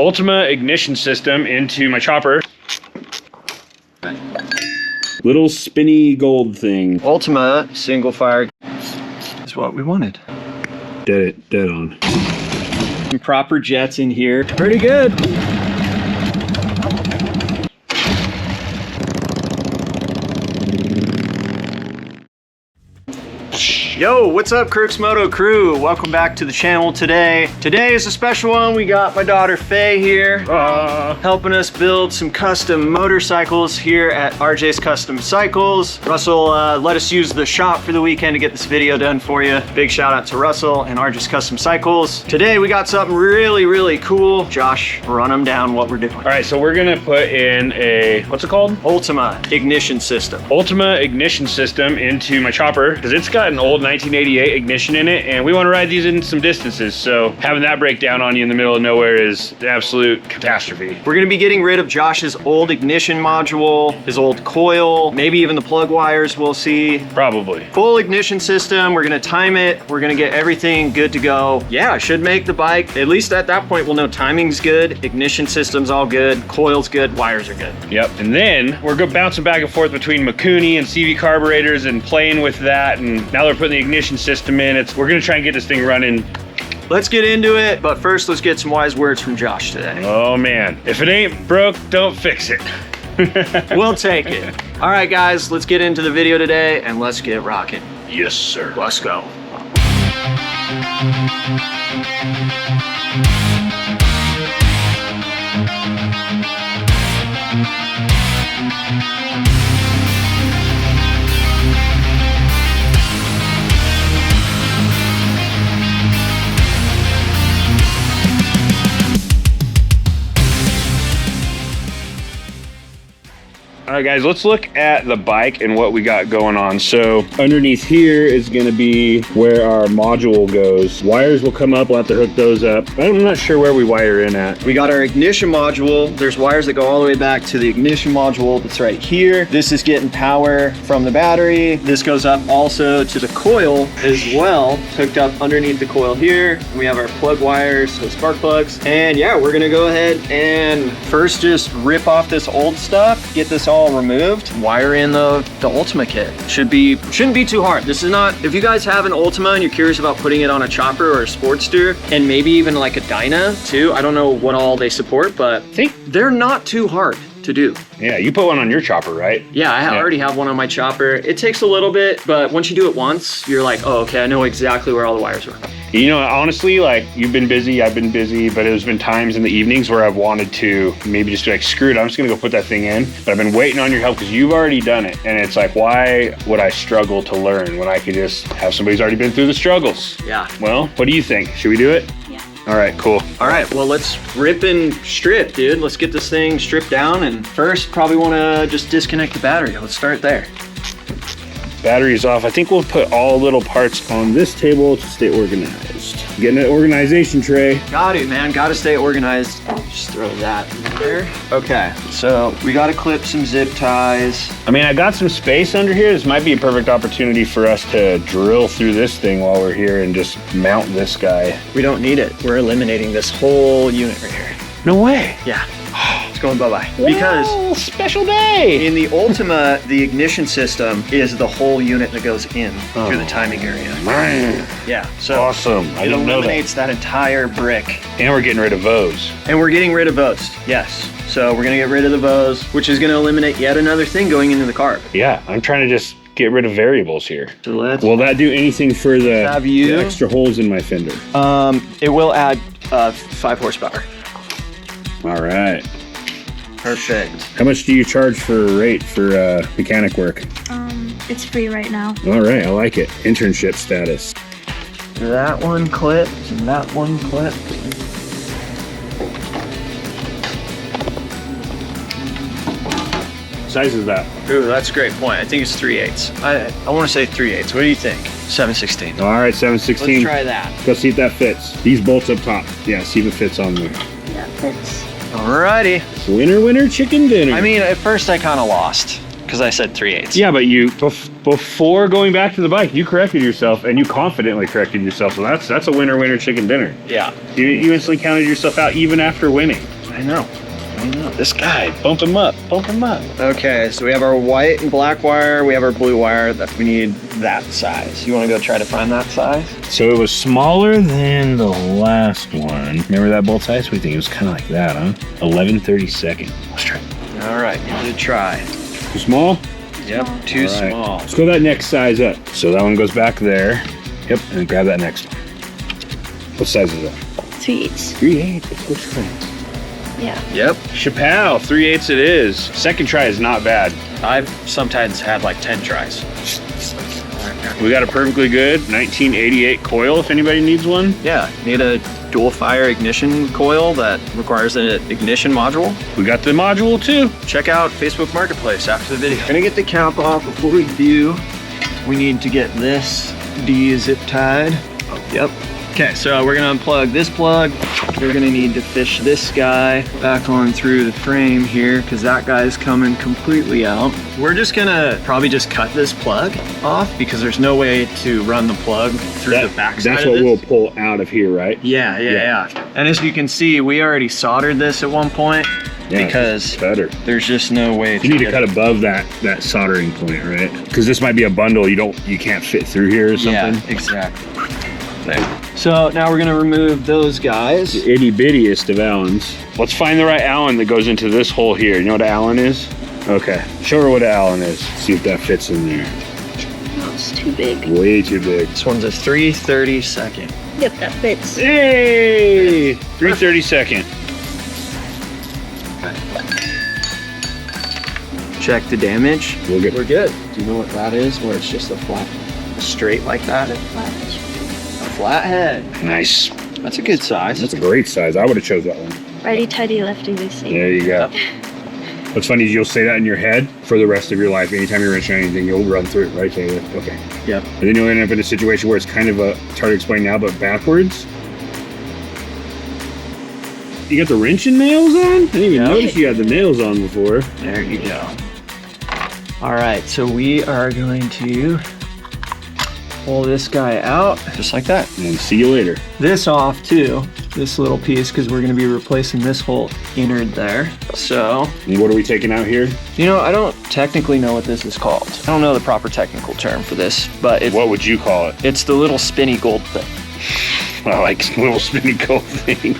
Ultima Ignition System into my chopper. Little spinny gold thing. Ultima single fire is what we wanted. Dead on. Some proper jets in here. Pretty good. Yo, what's up, CROOKS Moto crew? Welcome back to the channel today. Today is a special one. We got my daughter Faye here helping us build some custom motorcycles here at RJ's Custom Cycles. Russell let us use the shop for the weekend to get this video done for you. Big shout out to Russell and RJ's Custom Cycles. Today we got something really cool. Josh, run them down what we're doing. All right, so we're gonna put in a, what's it called? Ultima Ignition System. Ultima Ignition System into my chopper because it's got an old 1988 ignition in it, and we want to ride these in some distances, so having that break down on you in the middle of nowhere is an absolute catastrophe. We're going to be getting rid of Josh's old ignition module, his old coil, maybe even the plug wires, we'll see. Probably. Full ignition system, we're going to time it, we're going to get everything good to go. Yeah, should make the bike, at least at that point we'll know timing's good, ignition system's all good, coil's good, wires are good. Yep, and then we're bouncing back and forth between Mikuni and CV carburetors and playing with that, and now they're putting the ignition system in. We're gonna try and get this thing running. Let's get into it, but first let's get some wise words from Josh today. Oh man, if it ain't broke, don't fix it. We'll take it. All right guys, let's get into the video today and let's get rocking. Yes sir. Let's go. All right guys, let's look at the bike and what we got going on. So underneath here is gonna be where our module goes. Wires will come up, we'll have to hook those up. I'm not sure where we wire in at. We got our ignition module. There's wires that go all the way back to the ignition module that's right here. This is getting power from the battery. This goes up also to the coil as well, hooked up underneath the coil here. We have our plug wires, so spark plugs. And yeah, we're gonna go ahead and first just rip off this old stuff, get this all removed, wire in the Ultima kit. Shouldn't be too hard. This is not, if you guys have an Ultima and you're curious about putting it on a chopper or a Sportster, and maybe even like a Dyna too, I don't know what all they support, but I think they're not too hard to do. Yeah, you put one on your chopper, right? Yeah, I already have one on my chopper. It takes a little bit, but once you do it once, you're like, oh, okay, I know exactly where all the wires are. You know, honestly, like, you've been busy, I've been busy, but there's been times in the evenings where I've wanted to maybe just be like, screw it, I'm just gonna go put that thing in. But I've been waiting on your help because you've already done it. And it's like, why would I struggle to learn when I could just have somebody who's already been through the struggles? Yeah. Well, what do you think? Should we do it? Yeah. All right, cool. All right, well, let's rip and strip, dude. Let's get this thing stripped down. And first, probably wanna just disconnect the battery. Let's start there. Battery's off. I think we'll put all little parts on this table to stay organized. Getting an organization tray. Got it, man. Got to stay organized. Just throw that in there. Okay, so we got to clip some zip ties. I mean, I got some space under here. This might be a perfect opportunity for us to drill through this thing while we're here and just mount this guy. We don't need it. We're eliminating this whole unit right here. No way. Yeah. It's going bye-bye. Well, because special day. in the Ultima, the ignition system is the whole unit that goes in through the timing area. Man. Yeah, so Awesome. I it didn't know that. eliminates that entire brick. And we're getting rid of those. And we're getting rid of those, yes. So we're gonna get rid of the bows, which is gonna eliminate yet another thing going into the carb. Yeah, I'm trying to just get rid of variables here. So let's Will that do anything for the you extra holes in my fender? it will add 5 horsepower. All right. Perfect. How much do you charge for a rate for mechanic work? It's free right now. All right, I like it. Internship status. That one clips and that one clip. Size is that? Ooh, that's a great point. I think it's 3/8. I want to say 3/8. What do you think? 7/16. All right, 7/16. Let's try that. Go see if that fits. These bolts up top. Yeah, see if it fits on there. Yeah, fits. Alrighty. Winner, winner, chicken dinner. I mean, at first I kind of lost because I said 3/8. Yeah, but you before going back to the bike, you corrected yourself and you confidently corrected yourself. So that's a winner chicken dinner. Yeah. You instantly counted yourself out even after winning. I know. This guy, bump him up. Okay, so we have our white and black wire. We have our blue wire. That we need that size. You want to go try to find that size? So it was smaller than the last one. Remember that bolt size? We think it was kind of like that, huh? 11/32. Let's try. All right, give it a try. Too small? Yep, too All right. small. Let's go that next size up. So that one goes back there. Yep, and grab that next one. What size is that? 3/8. 3/8. Let's go try it. Yeah. Yep. Chappelle, 3/8 it is. Second try is not bad. I've sometimes had like 10 tries. We got a perfectly good 1988 coil if anybody needs one. Yeah, need a dual fire ignition coil that requires an ignition module. We got the module too. Check out Facebook Marketplace after the video. Gonna get the cap off before we do. We need to get this D-zip tied. Oh, yep. Okay, so we're gonna unplug this plug. We're gonna need to fish this guy back on through the frame here because that guy's coming completely out. We're just gonna probably just cut this plug off because there's no way to run the plug through the backside That's of what this. we'll pull out of here, right? Yeah. And as you can see, we already soldered this at one point because it's better. there's just no way You need to cut above that soldering point, right? Because this might be a bundle you can't fit through here or something. Yeah, exactly. There. So now we're gonna remove those guys. The itty bittiest of Allens. Let's find the right Allen that goes into this hole here. You know what an Allen is? Okay, show her what an Allen is. See if that fits in there. Oh, it's too big. Way too big. This one's a 3/32. Yep, that fits. Hey! 3/32. Check the damage. We're good. We're good. Do you know what that is? Where it's just a flat, straight like that? A flathead. Nice. That's a good size. That's a great size. I would have chose that one. Righty tighty, lefty loosey. There you go. What's funny is you'll say that in your head for the rest of your life. Anytime you're wrenching on anything, you'll run through it, right, Taylor? Okay. Yep. And then you'll end up in a situation where it's kind of it's hard to explain now, but backwards. You got the wrenching nails on? I didn't even notice you had the nails on before. There you go. All right, so we are going to pull this guy out just like that. And see you later. This off too, this little piece, because we're going to be replacing this whole innard there. So, And what are we taking out here? you know, I don't technically know what this is called. I don't know the proper technical term for this, but What would you call it? it's the little spinny gold thing. I like little spinny gold thing.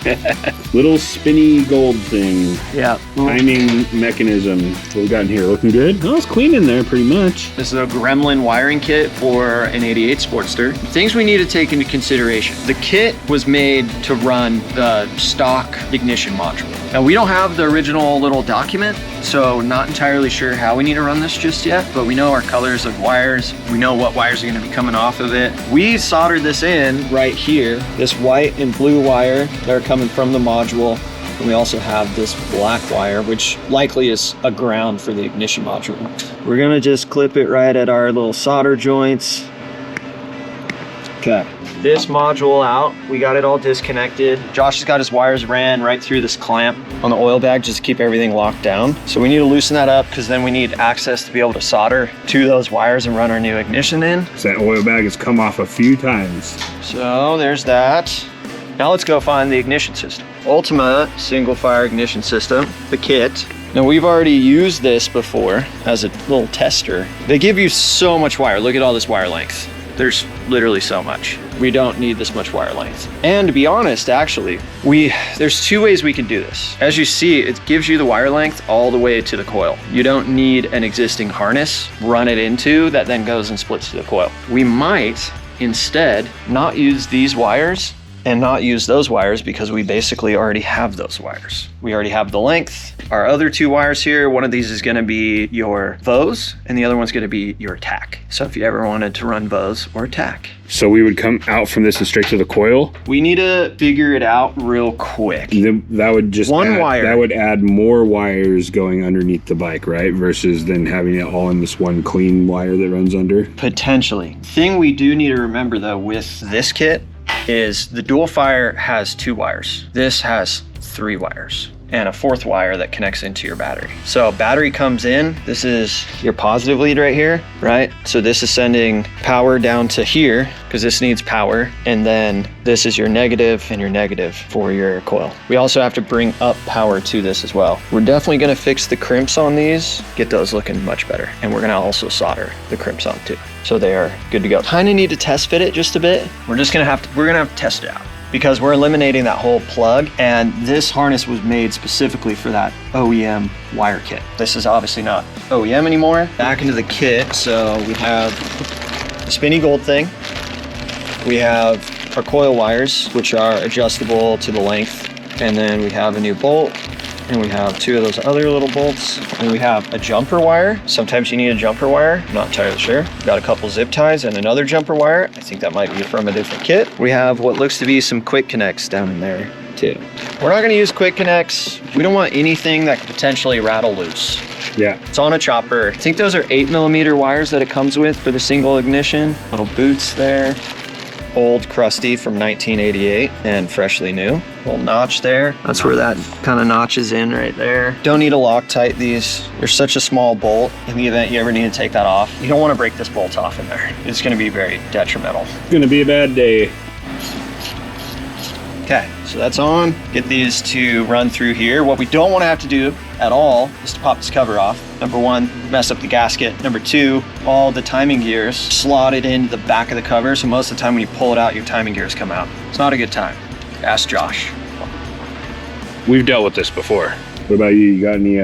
Little spinny gold thing. Yeah. Timing mechanism. What we got in here? Looking good? Oh, it's clean in there pretty much. This is a Gremlin wiring kit for an 88 Sportster. Things we need to take into consideration. The kit was made to run the stock ignition module. Now we don't have the original little document, so not entirely sure how we need to run this just yet, but we know our colors of wires. We know what wires are gonna be coming off of it. We soldered this in right here, this white and blue wire that are coming from the module. And we also have this black wire, which likely is a ground for the ignition module. We're gonna just clip it right at our little solder joints. Okay. This module out, we got it all disconnected. Josh has got his wires ran right through this clamp on the oil bag just to keep everything locked down. So we need to loosen that up because then we need access to be able to solder to those wires and run our new ignition in. So that oil bag has come off a few times. So there's that. Now let's go find the ignition system. Ultima single fire ignition system, the kit. Now we've already used this before as a little tester. They give you so much wire. Look at all this wire length. There's literally so much. We don't need this much wire length. And to be honest, actually, there's two ways we can do this. As you see, it gives you the wire length all the way to the coil. You don't need an existing harness, run it into, that then goes and splits to the coil. We might instead not use these wires and not use those wires because we basically already have those wires. We already have the length. Our other two wires here, one of these is gonna be your VOS and the other one's gonna be your tack. So if you ever wanted to run VOS or tack. So we would come out from this and straight to the coil. We need to figure it out real quick. That would just wire. That would add more wires going underneath the bike, right? Versus then having it all in this one clean wire that runs under. Potentially. Thing we do need to remember though with this kit is the dual fire has 2 wires. This has 3 wires. and a 4th wire that connects into your battery. So battery comes in, this is your positive lead right here, right? So this is sending power down to here because this needs power. And then this is your negative and your negative for your coil. We also have to bring up power to this as well. We're definitely gonna fix the crimps on these, get those looking much better. And we're gonna also solder the crimps on too. So they are good to go. Kinda need to test fit it just a bit. We're gonna have to test it out, because we're eliminating that whole plug, and this harness was made specifically for that OEM wire kit. This is obviously not OEM anymore. Back into the kit, so we have the spinny gold thing. We have our coil wires, which are adjustable to the length, and then we have a new bolt, and we have 2 of those other little bolts, and we have a jumper wire. Sometimes you need a jumper wire, I'm not entirely sure. We've got a couple zip ties and another jumper wire. I think that might be from a different kit. We have what looks to be some quick connects down in there too. We're not gonna use quick connects. We don't want anything that could potentially rattle loose. Yeah. It's on a chopper. I think those are 8mm wires that it comes with for the single ignition. Little boots there. Old crusty from 1988 and freshly new. Little notch there. That's where that kind of notches in right there. Don't need to Loctite these. They're such a small bolt. In the event you ever need to take that off, you don't want to break this bolt off in there. It's going to be very detrimental. It's gonna be a bad day. Okay, so that's on. Get these to run through here. What we don't want to have to do at all is to pop this cover off. Number 1, mess up the gasket. Number 2, all the timing gears slotted into the back of the cover. So most of the time when you pull it out, your timing gears come out. It's not a good time. Ask Josh. We've dealt with this before. What about you? You got any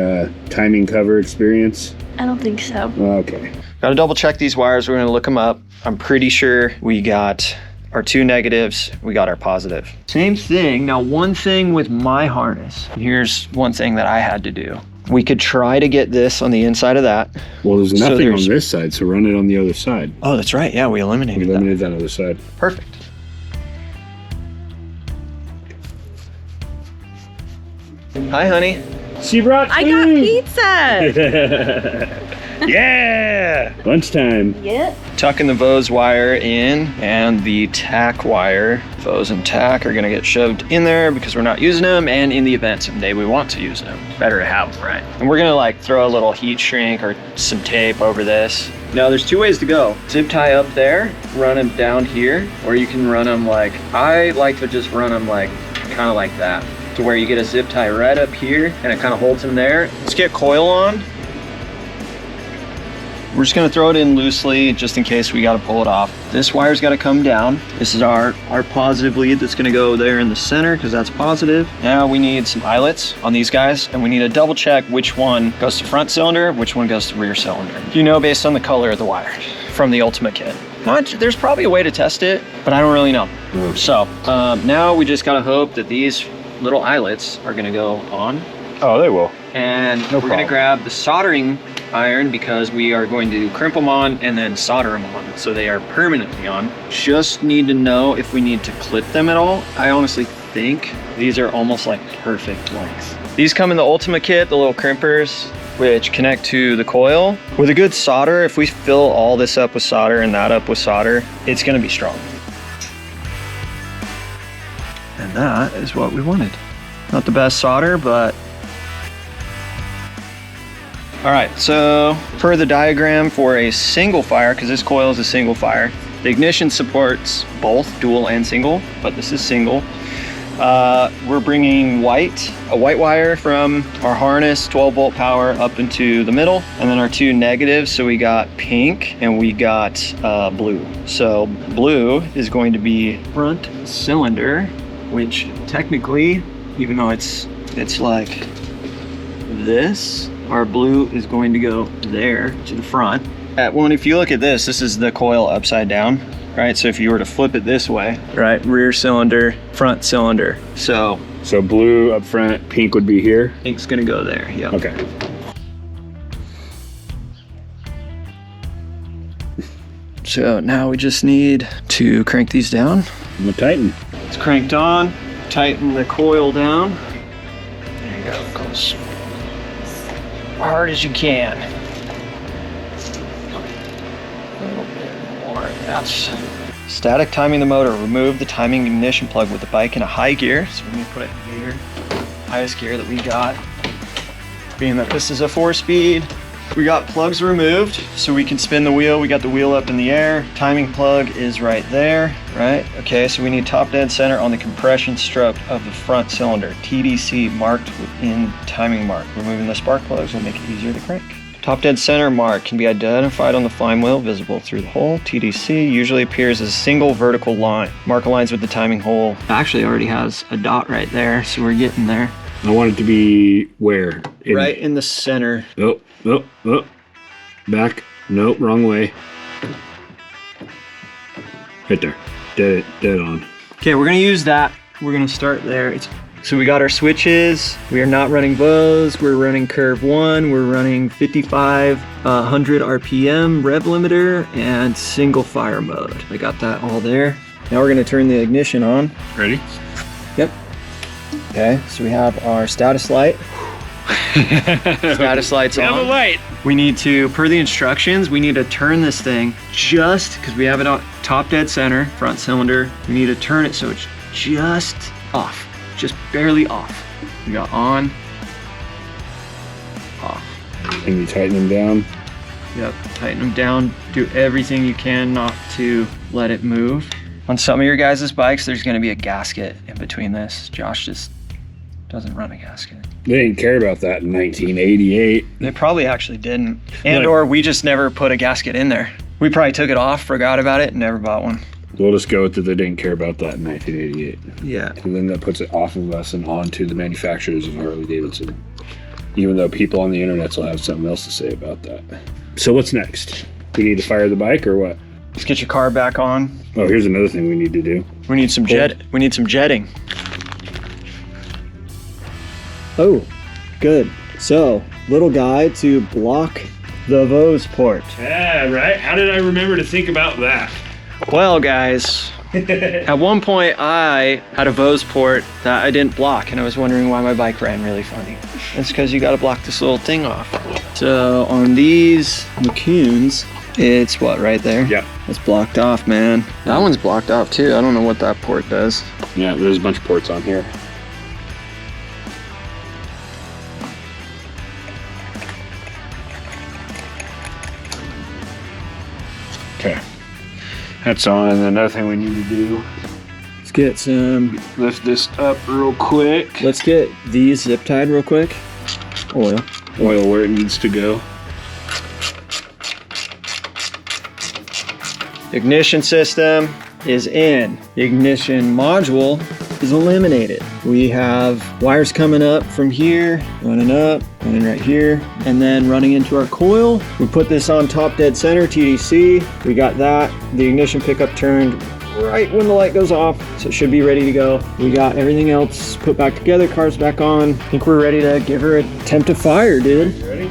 timing cover experience? I don't think so. Okay. Got to double check these wires. We're going to look them up. I'm pretty sure we got our 2 negatives, we got our positive. Same thing. Now, one thing with my harness, here's one thing that I had to do. We could try to get this on the inside of that. Well, there's nothing on this side, so run it on the other side. Oh, that's right. Yeah, we eliminated that other side. Perfect. Hi, honey. She brought food. I got pizza. Yeah! Lunchtime. Yep. Tucking the Vose wire in, and the tack wire. Vose and tack are gonna get shoved in there because we're not using them, and in the event someday we want to use them, better to have them, right? And we're gonna like throw a little heat shrink or some tape over this. Now there's 2 ways to go. Zip tie up there, run them down here, or you can run them like, I like to just run them like, kind of like that, to where you get a zip tie right up here and it kind of holds them there. Let's get coil on. We're just gonna throw it in loosely just in case we gotta pull it off. This wire's gotta come down. This is our positive lead that's gonna go there in the center because that's positive. Now we need some eyelets on these guys, and we need to double check which one goes to front cylinder, which one goes to rear cylinder. You know, based on the color of the wire from the Ultima kit. There's probably a way to test it, but I don't really know. So now we just gotta hope that these little eyelets are gonna go on. Oh, they will. And we're gonna grab the soldering iron because we are going to crimp them on and then solder them on so they are permanently on. Just need to know if we need to clip them at all. I honestly think these are almost like perfect length. These come in the Ultima kit, the little crimpers, which connect to the coil. With a good solder, if we fill all this up with solder and that up with solder, it's gonna be strong. And that is what we wanted. Not the best solder, but all right, so per the diagram for a single fire, because this coil is a single fire, the ignition supports both dual and single, but this is single. We're bringing a white wire from our harness, 12 volt power up into the middle, and then our 2 negatives. So we got pink and we got blue. So blue is going to be front cylinder, which technically, even though it's like this, our blue is going to go there to the front. Well, if you look at this is the coil upside down, right? So if you were to flip it this way, right? Rear cylinder, front cylinder. So blue up front, pink would be here? Pink's gonna go there, yeah. Okay. So now we just need to crank these down. I'm gonna tighten. It's cranked on, tighten the coil down. There you go, close. Hard as you can. A little bit more. That's static timing the motor. Remove the timing ignition plug with the bike in a high gear. So we're gonna put it in here. highest gear that we got. Being that this is a 4-speed, we got plugs removed so we can spin the wheel. We got the wheel up in the air. Timing plug is right there, right? Okay, so we need top dead center on the compression stroke of the front cylinder. TDC marked within timing mark. Removing the spark plugs will make it easier to crank. Top dead center mark can be identified on the flame wheel, visible through the hole. TDC usually appears as a single vertical line. Mark aligns with the timing hole. Actually already has a dot right there, so we're getting there. I want it to be where? Right in the center. Oh. Back. Nope, wrong way. Right there. Dead on. Okay, we're gonna use that. We're gonna start there. So we got our switches. We are not running Bose. We're running Curve 1. We're running 5500 RPM rev limiter and single fire mode. I got that all there. Now we're gonna turn the ignition on. Ready? Yep. Okay, so we have our status light. Status light's on. We have a light. We need to, per the instructions, we need to turn this thing just, because we have it on top dead center, front cylinder. We need to turn it so it's just off, just barely off. We got on, off. And you tighten them down. Yep, tighten them down. Do everything you can not to let it move. On some of your guys' bikes, there's gonna be a gasket in between this. Josh just doesn't run a gasket. They didn't care about that in 1988. They probably actually didn't. Or we just never put a gasket in there. We probably took it off, forgot about it, and never bought one. We'll just go with that they didn't care about that in 1988. Yeah. And then that puts it off of us and onto the manufacturers of Harley-Davidson. Even though people on the internet will have something else to say about that. So what's next? We need to fire the bike or what? Let's get your car back on. Oh, here's another thing we need to do. We need some jetting. Oh, good. So, little guide to block the Bose port. Yeah, right? How did I remember to think about that? Well, guys, at one point I had a Bose port that I didn't block, and I was wondering why my bike ran really funny. It's because you got to block this little thing off. So on these Mikunis, it's what, right there? Yep. It's blocked off, man. That one's blocked off too. I don't know what that port does. Yeah, there's a bunch of ports on here. Okay, that's on. And another thing we need to do, Let's get some, lift this up real quick. let's get these zip tied real quick. Oil. Oil where it needs to go. Ignition system is in. The ignition module is eliminated. We have wires coming up from here, running up, running right here, and then running into our coil. We put this on top dead center, TDC. We got that. The ignition pickup turned right when the light goes off, so it should be ready to go. We got everything else put back together, car's back on. I think we're ready to give her an attempt to fire, dude. You ready?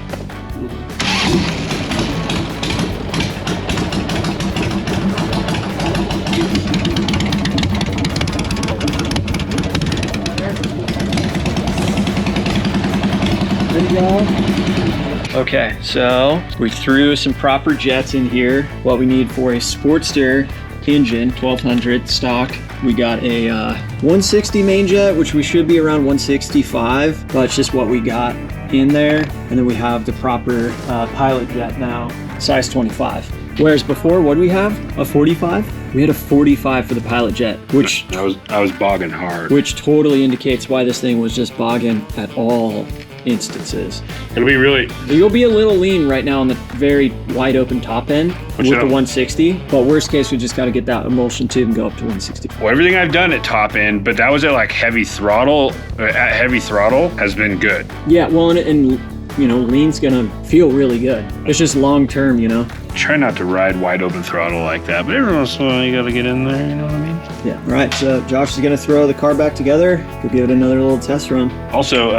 Okay, so we threw some proper jets in here. What we need for a Sportster engine, 1200 stock. We got a 160 main jet, which we should be around 165, but it's just what we got in there. And then we have the proper pilot jet now, size 25. Whereas before, what did we have? A 45? We had a 45 for the pilot jet, which I was bogging hard. which totally indicates why this thing was just bogging at all instances. It'll be really. You'll be a little lean right now on the very wide open top end with the 160, but worst case, we just got to get that emulsion tube and go up to 160. Well, everything I've done at top end, but that was at like heavy throttle. At heavy throttle has been good. Yeah, well, and you know, lean's gonna feel really good. It's just long term, you know. Try not to ride wide open throttle like that, but every once in a while you gotta get in there, you know what I mean? Yeah. All right, so Josh is gonna throw the car back together. Go give it another little test run. Also,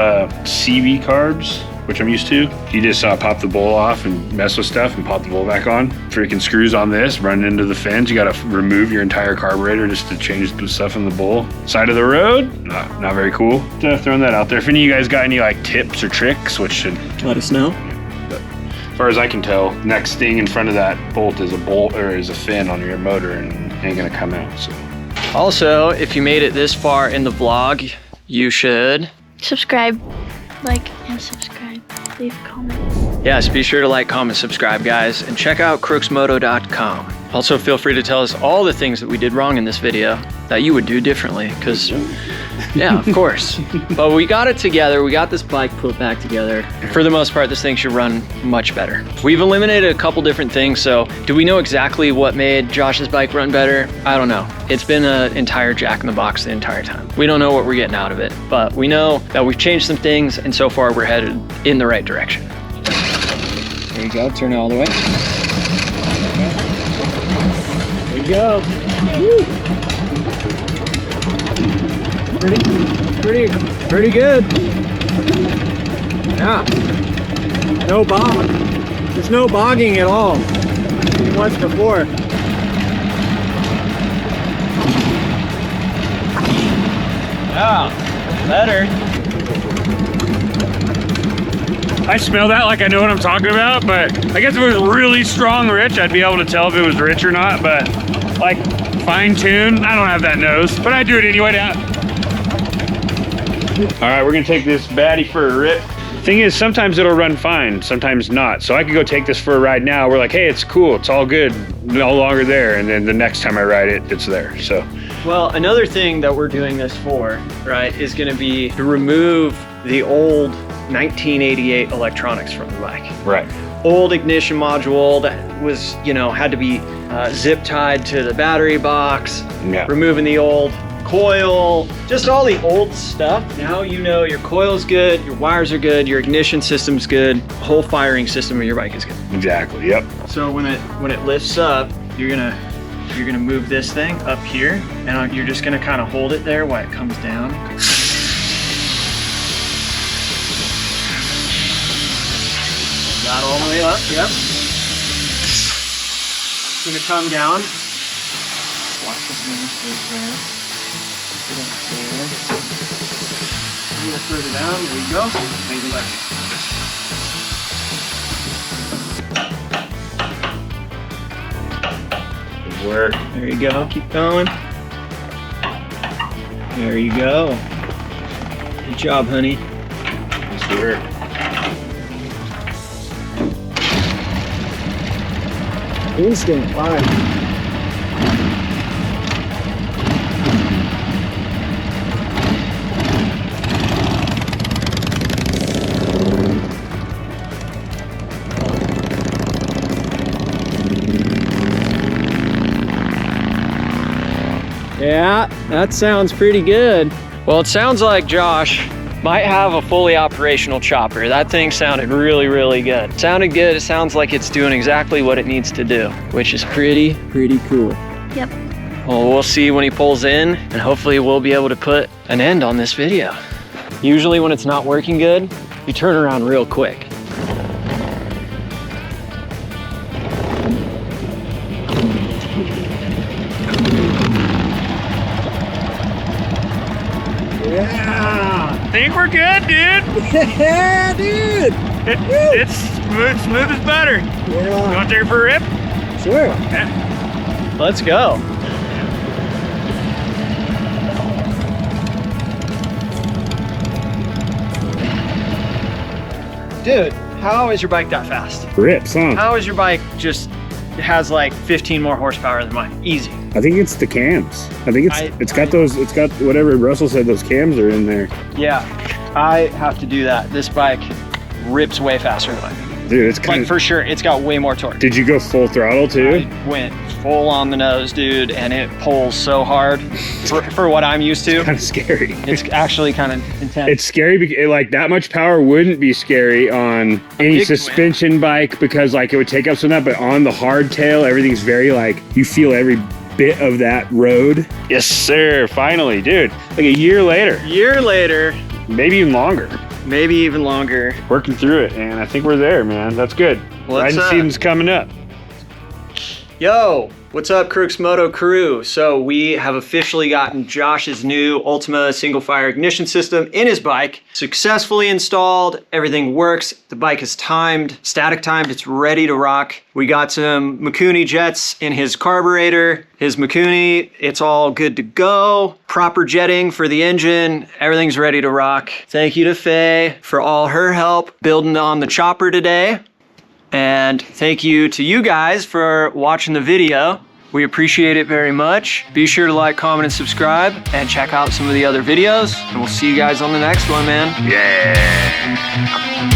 CV carbs, which I'm used to. You just pop the bowl off and mess with stuff and pop the bowl back on. Freaking screws on this, run into the fins. You gotta remove your entire carburetor just to change the stuff in the bowl. Side of the road, not very cool. Just throwing that out there. If any of you guys got any like tips or tricks, which should let us know. As far as I can tell, next thing in front of that bolt is a bolt or is a fin on your motor and it ain't gonna come out. So. Also, if you made it this far in the vlog, you should Subscribe, like, and subscribe. Leave comments. Yes, be sure to like, comment, subscribe, guys, and check out crooksmoto.com. Also, feel free to tell us all the things that we did wrong in this video that you would do differently, because, yeah, of course. But we got it together. We got this bike put back together. For the most part, this thing should run much better. We've eliminated a couple different things, so do we know exactly what made Josh's bike run better? I don't know. It's been an entire jack in the box the entire time. We don't know what we're getting out of it, but we know that we've changed some things, and so far we're headed in the right direction. There you go, turn it all the way. There you go. Woo. Pretty good. Yeah. No bog. There's no bogging at all. Once before. Yeah, better. I smell that like I know what I'm talking about, but I guess if it was really strong rich, I'd be able to tell if it was rich or not, but like fine tune, I don't have that nose, but I do it anyway. All right, we're gonna take this baddie for a rip. Thing is, sometimes it'll run fine, sometimes not. So I could go take this for a ride now. We're like, hey, it's cool, it's all good, no longer there. And then the next time I ride it, it's there, so. Well, another thing that we're doing this for, right, is gonna be to remove the old 1988 electronics from the bike. Right. Old ignition module that was, you know, had to be zip tied to the battery box. Yeah. Removing the old coil, just all the old stuff. Now you know your coil's good, your wires are good, your ignition system's good, the whole firing system of your bike is good. Exactly, yep. So when it lifts up, you're gonna move this thing up here, and you're just gonna kind of hold it there while it comes down. That all the way up, yep. It's gonna come down. Watch this thing stay there. I'm gonna further down, there you go. Make it left. Good work. There you go, keep going. There you go. Good job, honey. Nice work. Instant fire. Yeah, that sounds pretty good. Well, it sounds like Josh might have a fully operational chopper. That thing sounded really, really good. It sounded good. It sounds like it's doing exactly what it needs to do, which is pretty cool. Yep. Well, we'll see when he pulls in, and hopefully we'll be able to put an end on this video. Usually when it's not working good, you turn around real quick. I think we're good, dude. Yeah, dude. It's smooth as butter. Yeah. You want to take it for a rip? Sure. Yeah. Let's go. Dude, how is your bike that fast? Rips, huh? How is your bike just has like 15 more horsepower than mine? Easy. I think it's the cams. I think it's got whatever Russell said, those cams are in there. Yeah, I have to do that. This bike rips way faster than mine. Dude, it's kind Like for sure, it's got way more torque. Did you go full throttle too? I went full on the nose, dude, and it pulls so hard for what I'm used to. Kind of scary. It's actually kind of intense. It's scary because like that much power wouldn't be scary on any suspension bike because like it would take up some of that, but on the hardtail, everything's very like, you feel every bit of that road. Yes, sir. Finally, dude. Like a year later. Maybe even longer. Maybe even longer. Working through it, and I think we're there, man. That's good. Riding season's coming up. Yo, what's up, CROOKS Moto crew? So we have officially gotten Josh's new Ultima single fire ignition system in his bike. Successfully installed, everything works. The bike is timed, static timed, it's ready to rock. We got some Mikuni jets in his carburetor. His Mikuni, it's all good to go. Proper jetting for the engine, everything's ready to rock. Thank you to Faye for all her help building on the chopper today. And thank you to you guys for watching the video. We appreciate it very much. Be sure to like, comment, and subscribe, and check out some of the other videos. And we'll see you guys on the next one, man. Yeah.